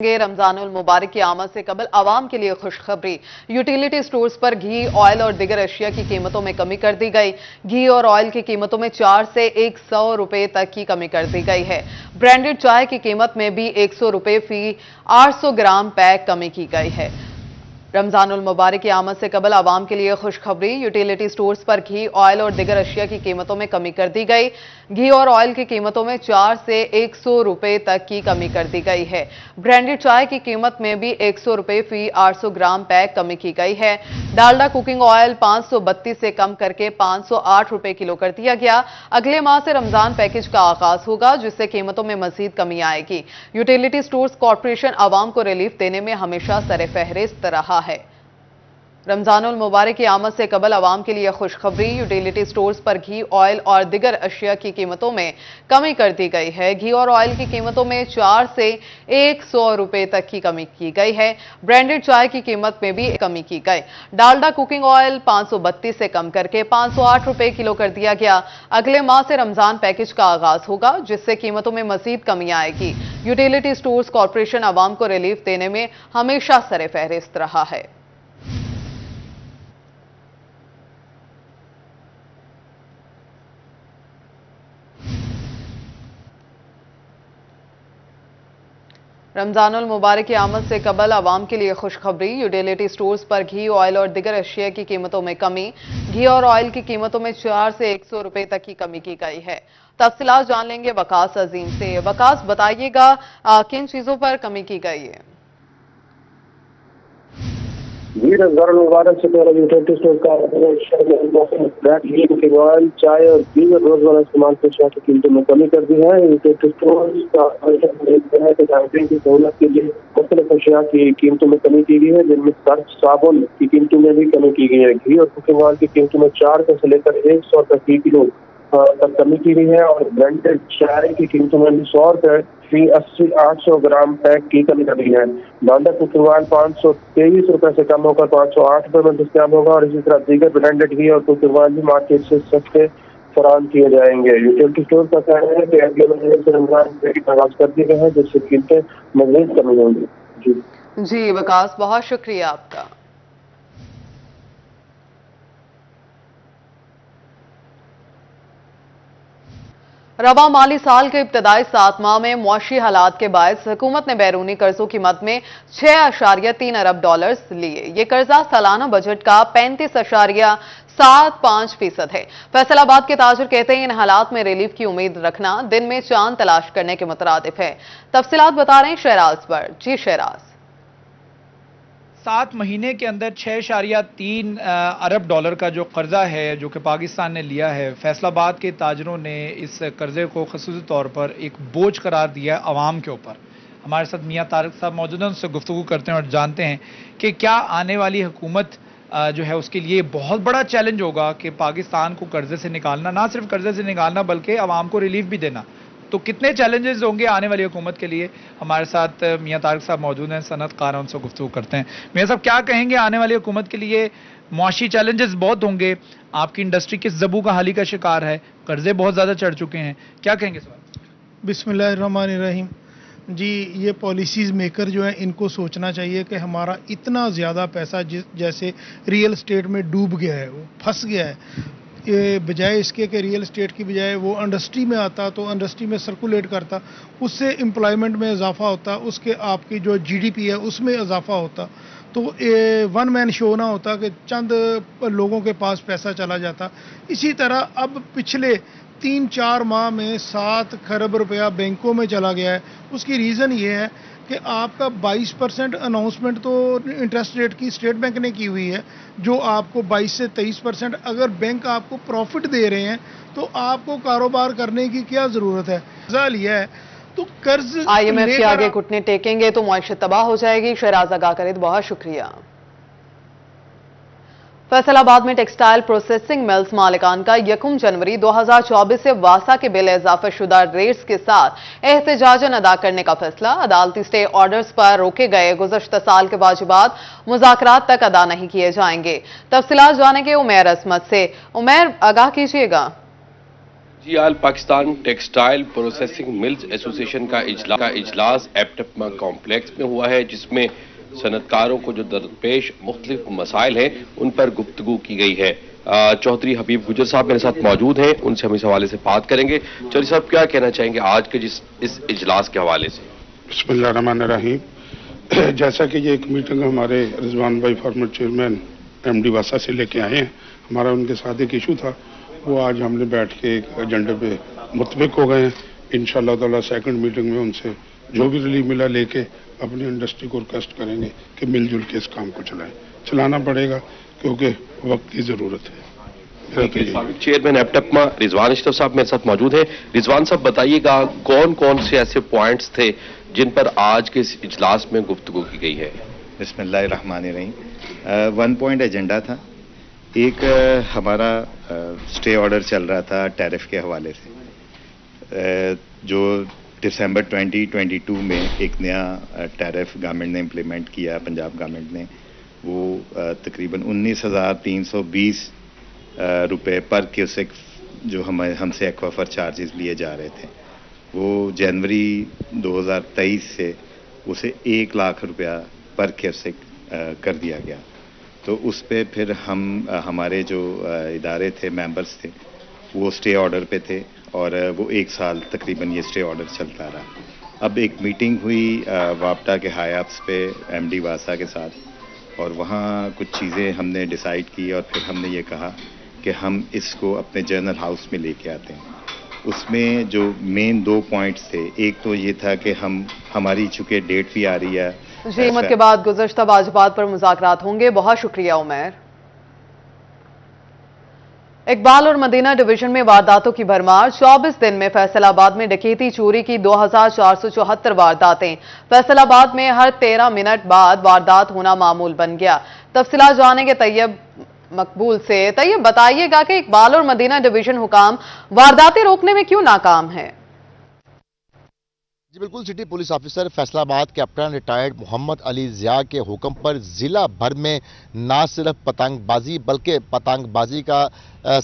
رمضان المبارک کی آمد سے قبل عوام کے لیے خوشخبری۔ یوٹیلیٹی سٹورز پر گھی، آئل اور دیگر اشیاء کی قیمتوں میں کمی کر دی گئی۔ گھی اور آئل کی قیمتوں میں 4 سے 100 روپے تک کی کمی کر دی گئی ہے۔ برانڈڈ چائے کی قیمت میں بھی 100 روپے فی 800 گرام پیک کمی کی گئی ہے۔ رمضان المبارک کی آمد سے قبل عوام کے لیے خوشخبری۔ یوٹیلیٹی سٹورز پر گھی، آئل اور دیگر اشیاء کی قیمتوں میں کمی کر دی گئی۔ گھی اور آئل کی قیمتوں میں 4 سے 100 روپے تک کی کمی کر دی گئی ہے۔ برانڈڈ چائے کی قیمت میں بھی 100 روپے فی 800 گرام پیک کمی کی گئی ہے۔ ڈالڈا کوکنگ آئل 532 سے کم کر کے 508 روپے کلو کر دیا گیا۔ اگلے ماہ سے رمضان پیکج کا آغاز ہوگا، جس سے قیمتوں میں مزید کمی آئے گی۔ یوٹیلیٹی سٹورز کارپوریشن عوام کو ریلیف دینے میں ہمیشہ سر فہرست رہا ہے۔ رمضان المبارک کی آمد سے قبل عوام کے لیے خوشخبری۔ یوٹیلیٹی سٹورز پر گھی، آئل اور دیگر اشیاء کی قیمتوں میں کمی کر دی گئی ہے۔ گھی اور آئل کی قیمتوں میں 4 سے 100 روپے تک کی کمی کی گئی ہے۔ برانڈڈ چائے کی قیمت میں بھی کمی کی گئی۔ ڈالڈا کوکنگ آئل 532 سے کم کر کے 508 روپے کلو کر دیا گیا۔ اگلے ماہ سے رمضان پیکج کا آغاز ہوگا، جس سے قیمتوں میں مزید کمی آئے گی۔ یوٹیلیٹی سٹورز کارپوریشن عوام کو ریلیف دینے میں ہمیشہ سر فہرست رہا ہے۔ رمضان المبارک کی آمد سے قبل عوام کے لیے خوشخبری۔ یوٹیلیٹی سٹورز پر گھی، آئل اور دیگر اشیاء کی قیمتوں میں کمی۔ گھی اور آئل کی قیمتوں میں 4 سے 100 روپے تک کی کمی کی گئی ہے۔ تفصیلات جان لیں گے وقاص عظیم سے۔ وقاص، بتائیے گا کن چیزوں پر کمی کی گئی ہے؟ جی، رمضان المبارک سے پہلے یوٹیلیٹی سٹور کا آئل، چائے اور دیگر روزمرہ استعمال کی اشیاء کی قیمتوں میں کمی کر دی ہے۔ یوٹیلیٹی سٹور کی سہولت کے لیے مختلف اشیاء کی قیمتوں میں کمی کی گئی ہے، جن میں سرف، صابن کی قیمتوں میں بھی کمی کی گئی ہے۔ گھی اور کوکنگ آئل کی قیمتوں میں 4 سے لے کر 100 روپے فی کلو تک کمی کی گئی ہے، اور برانڈڈ چائے کی قیمتوں میں 100 روپے فی 800 گرام پیک کی کمی کر دی ہے۔ ڈالڈا کوکنگ آئل 523 روپے سے کم ہو کر 508 روپے میں دستیاب ہوگا، اور اسی طرح دیگر برانڈڈ گھی اور کوکنگ آئل بھی مارکیٹ سے سستے فراہم کیے جائیں گے۔ یوٹیلیٹی اسٹور کا کہنا ہے کہ اگلے مہینے سے رمضان پیکج آغاز کر دیے گئے ہیں، جس سے قیمتیں مزید کمی ہوں گی۔ جی وقاص، بہت شکریہ آپ کا۔ رواں مالی سال کے ابتدائی 7 ماہ میں معاشی حالات کے باعث حکومت نے بیرونی قرضوں کی مد میں 6.3 ارب ڈالرز لیے۔ یہ قرضہ سالانہ بجٹ کا 35.75% ہے۔ فیصل آباد کے تاجر کہتے ہیں ان حالات میں ریلیف کی امید رکھنا دن میں چاند تلاش کرنے کے مترادف ہے۔ تفصیلات بتا رہے ہیں شہراز پر۔ جی شہراز۔ 7 مہینے کے اندر 6.3 ارب ڈالر کا جو قرضہ ہے جو کہ پاکستان نے لیا ہے، فیصل آباد کے تاجروں نے اس قرضے کو خصوصی طور پر ایک بوجھ قرار دیا ہے عوام کے اوپر۔ ہمارے ساتھ میاں طارق صاحب موجود ہیں، ان سے گفتگو کرتے ہیں اور جانتے ہیں کہ کیا آنے والی حکومت جو ہے اس کے لیے بہت بڑا چیلنج ہوگا کہ پاکستان کو قرضے سے نکالنا، نہ صرف قرضے سے نکالنا بلکہ عوام کو ریلیف بھی دینا۔ تو کتنے چیلنجز ہوں گے آنے والی حکومت کے لیے؟ ہمارے ساتھ میاں طارق صاحب موجود ہیں، صنعت کار ہیں، ان سے گفتگو کرتے ہیں۔ میاں صاحب، کیا کہیں گے آنے والی حکومت کے لیے؟ معاشی چیلنجز بہت ہوں گے، آپ کی انڈسٹری کس زبوں کا حالی کا شکار ہے، قرضے بہت زیادہ چڑھ چکے ہیں، کیا کہیں گے سوال؟ بسم اللہ الرحمن الرحیم۔ جی، یہ پالیسیز میکر جو ہیں ان کو سوچنا چاہیے کہ ہمارا اتنا زیادہ پیسہ جیسے ریئل اسٹیٹ میں ڈوب گیا ہے، وہ پھنس گیا ہے، بجائے اس کے کہ ریئل اسٹیٹ کی بجائے وہ انڈسٹری میں آتا تو انڈسٹری میں سرکولیٹ کرتا، اس سے امپلائمنٹ میں اضافہ ہوتا، اس کے آپ کی جو جی ڈی پی ہے اس میں اضافہ ہوتا، تو ون مین شو نہ ہوتا کہ چند لوگوں کے پاس پیسہ چلا جاتا۔ اسی طرح اب پچھلے 3-4 ماہ میں 7 کھرب روپیہ بینکوں میں چلا گیا ہے۔ اس کی ریزن یہ ہے کہ آپ کا 22% اناؤنسمنٹ تو انٹرسٹ ریٹ کی اسٹیٹ بینک نے کی ہوئی ہے، جو آپ کو 22 سے 23%، اگر بینک آپ کو پروفٹ دے رہے ہیں تو آپ کو کاروبار کرنے کی کیا ضرورت ہے؟ قرضہ لیا ہے تو قرض IMF کے آگے گھٹنے ٹیکیں گے تو معیشت تباہ ہو جائے گی۔ شہراز آگاہ کرے، بہت شکریہ۔ فیصل آباد میں ٹیکسٹائل پروسیسنگ ملز مالکان کا 1 جنوری 2024 سے واسا کے بل اضافہ شدہ ریٹس کے ساتھ احتجاجاً ادا کرنے کا فیصلہ۔ عدالتی سٹے آرڈرز پر روکے گئے گزشتہ سال کے واجبات مذاکرات تک ادا نہیں کیے جائیں گے۔ تفصیلات جانیں گے عمیر عصمت سے۔ عمیر، آگاہ کیجیے گا۔ جی آل پاکستان ٹیکسٹائل پروسیسنگ ملز ایسوسی ایشن کا اجلاس ایپٹما کمپلیکس میں ہوا ہے، جس میں صنعت کاروں کو جو درپیش مختلف مسائل ہیں ان پر گفتگو کی گئی ہے۔ چودھری حبیب گجر صاحب میرے ساتھ موجود ہیں، ان سے ہم اس حوالے سے بات کریں گے۔ چودھری صاحب کیا کہنا چاہیں گے آج کے اس اجلاس کے حوالے سے؟ بسم اللہ الرحمن الرحیم۔ جیسا کہ یہ ایک میٹنگ ہمارے رضوان بھائی فارمر چیئرمین ایم ڈی واسا سے لے کے آئے ہیں، ہمارا ان کے ساتھ ایک ایشو تھا، وہ آج ہم نے بیٹھ کے ایک ایجنڈے پہ متفق ہو گئے ہیں۔ انشاءاللہ تعالی سیکنڈ میٹنگ میں ان سے جو بھی ریلیف ملا لے کے اپنی انڈسٹری کو ریکویسٹ کریں گے کہ مل جل کے اس کام کو چلانا پڑے گا، کیونکہ وقت کی ضرورت ہے۔ چیئرمین ایپٹما رضوان اشرف صاحب میرے ساتھ موجود ہیں۔ رضوان صاحب بتائیے گا کون کون سے ایسے پوائنٹس تھے جن پر آج کے اس اجلاس میں گفتگو کی گئی ہے؟ بسم اللہ الرحمن الرحیم۔ 1 پوائنٹ ایجنڈا تھا، ایک ہمارا اسٹے آرڈر چل رہا تھا ٹیرف کے حوالے سے، جو دسمبر 2022 میں ایک نیا ٹیرف گورنمنٹ نے امپلیمنٹ کیا، پنجاب گورنمنٹ نے، وہ تقریباً 19,320 روپے پر کیوسک جو ہم سے ایکوافر چارجز لیے جا رہے تھے، وہ جنوری 2023 سے اسے 1 لاکھ روپیہ پر کیوسک کر دیا گیا۔ تو اس پہ پھر ہمارے جو ادارے تھے، ممبرس تھے، وہ اسٹے آرڈر پہ تھے، اور وہ 1 سال تقریباً یہ اسٹے آرڈر چلتا رہا۔ اب ایک میٹنگ ہوئی واپٹا کے ہائی آپس پہ ایم ڈی واسا کے ساتھ، اور وہاں کچھ چیزیں ہم نے ڈیسائیڈ کی، اور پھر ہم نے یہ کہا کہ ہم اس کو اپنے جرنل ہاؤس میں لے کے آتے ہیں۔ اس میں جو مین 2 پوائنٹس تھے، ایک تو یہ تھا کہ ہماری چونکہ ڈیٹ بھی آ رہی ہے جی، مت کے بعد گزشتہ واجبات پر مذاکرات ہوں گے۔ بہت شکریہ عمیر۔ اقبال اور مدینہ ڈویژن میں وارداتوں کی بھرمار، 24 دن میں فیصل آباد میں ڈکیتی چوری کی 2474 وارداتیں۔ فیصل آباد میں ہر 13 منٹ بعد واردات ہونا معمول بن گیا۔ تفصیلات جانیں گے طیب مقبول سے۔ طیب بتائیے گا کہ اقبال اور مدینہ ڈویژن حکام وارداتیں روکنے میں کیوں ناکام ہیں؟ جی بالکل، سٹی پولیس آفیسر فیصل آباد کیپٹن ریٹائرڈ محمد علی ضیاء کے حکم پر ضلع بھر میں نہ صرف پتنگ بازی بلکہ پتنگ بازی کا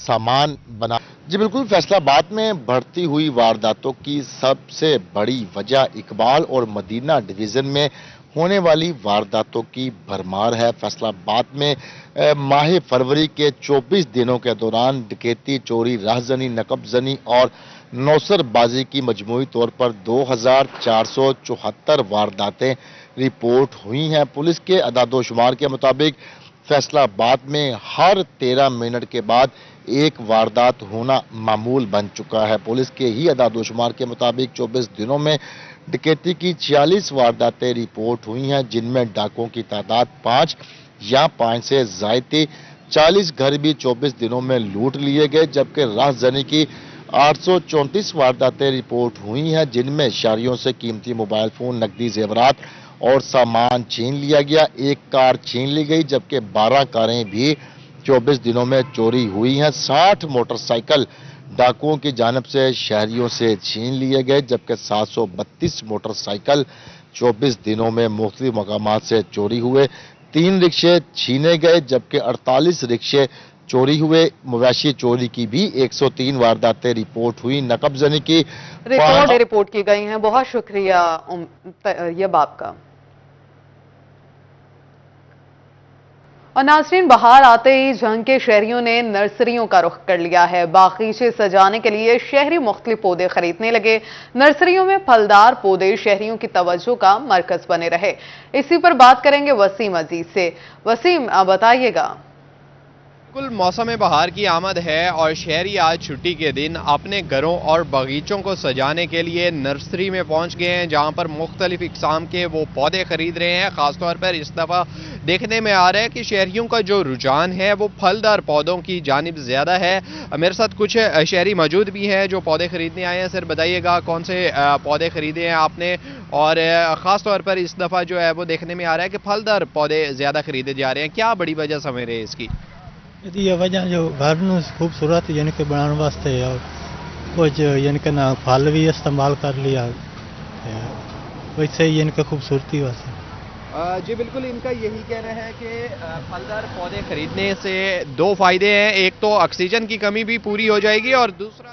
سامان بنا۔ جی بالکل، فیصل آباد میں بڑھتی ہوئی وارداتوں کی سب سے بڑی وجہ اقبال اور مدینہ ڈویژن میں ہونے والی وارداتوں کی بھرمار ہے۔ فیصل آباد میں ماہ فروری کے 24 دنوں کے دوران ڈکیتی، چوری، راہزنی، نقب زنی اور نوسر بازی کی مجموعی طور پر 2474 وارداتیں رپورٹ ہوئی ہیں۔ پولیس کے اعداد و شمار کے مطابق فیصل آباد میں ہر 13 منٹ کے بعد ایک واردات ہونا معمول بن چکا ہے۔ پولیس کے ہی اعداد و شمار کے مطابق 24 دنوں میں ڈکیتی کی 46 وارداتیں رپورٹ ہوئی ہیں، جن میں ڈاکوں کی تعداد 5 یا 5 سے زائد تھی۔ 40 گھر بھی 24 دنوں میں لوٹ لیے گئے، جبکہ راہزنی کی 834 وارداتیں رپورٹ ہوئی ہیں، جن میں شہریوں سے قیمتی موبائل فون، نقدی زیورات اور سامان چھین لیا گیا۔ ایک کار چھین لی گئی، جبکہ 12 کاریں بھی 24 دنوں میں چوری ہوئی ہیں۔ 60 موٹر سائیکل ڈاکوؤں کی جانب سے شہریوں سے چھین لیے گئے، جبکہ 732 موٹر سائیکل 24 دنوں میں مختلف مقامات سے چوری ہوئے۔ 3 رکشے چھینے گئے، جبکہ 48 رکشے چوری ہوئے۔ مویشی چوری کی بھی 103 وارداتیں رپورٹ ہوئی۔ نقب زنی کی رپورٹ کی گئی ہیں۔ بہت شکریہ یہ باپ کا۔ اور ناظرین، بہار آتے ہی جھنگ کے شہریوں نے نرسریوں کا رخ کر لیا ہے۔ باغیچے سجانے کے لیے شہری مختلف پودے خریدنے لگے۔ نرسریوں میں پھلدار پودے شہریوں کی توجہ کا مرکز بنے رہے۔ اسی پر بات کریں گے وسیم عزیز سے۔ وسیم، بتائیے گا۔ بالکل، موسم بہار کی آمد ہے اور شہری آج چھٹی کے دن اپنے گھروں اور باغیچوں کو سجانے کے لیے نرسری میں پہنچ گئے ہیں، جہاں پر مختلف اقسام کے وہ پودے خرید رہے ہیں۔ خاص طور پر اس دفعہ دیکھنے میں آ رہا ہے کہ شہریوں کا جو رجحان ہے وہ پھلدار پودوں کی جانب زیادہ ہے۔ میرے ساتھ کچھ شہری موجود بھی ہیں جو پودے خریدنے آئے ہیں۔ سر بتائیے گا کون سے پودے خریدے ہیں آپ نے، اور خاص طور پر اس دفعہ جو ہے وہ دیکھنے میں آ رہا ہے کہ پھلدار پودے زیادہ خریدے جا رہے ہیں، کیا بڑی وجہ سمجھ رہے ہیں اس کی؟ یہ وجہ جو گھر میں خوبصورت یعنی کہ بنانے واسطے، اور کچھ یعنی کہ نا پھل بھی استعمال کر لیا ویسے یعنی کہ خوبصورتی واسطے۔ جی بالکل، ان کا یہی کہنا ہے کہ پھلدار پودے خریدنے سے 2 فائدے ہیں۔ ایک تو آکسیجن کی کمی بھی پوری ہو جائے گی، اور دوسرا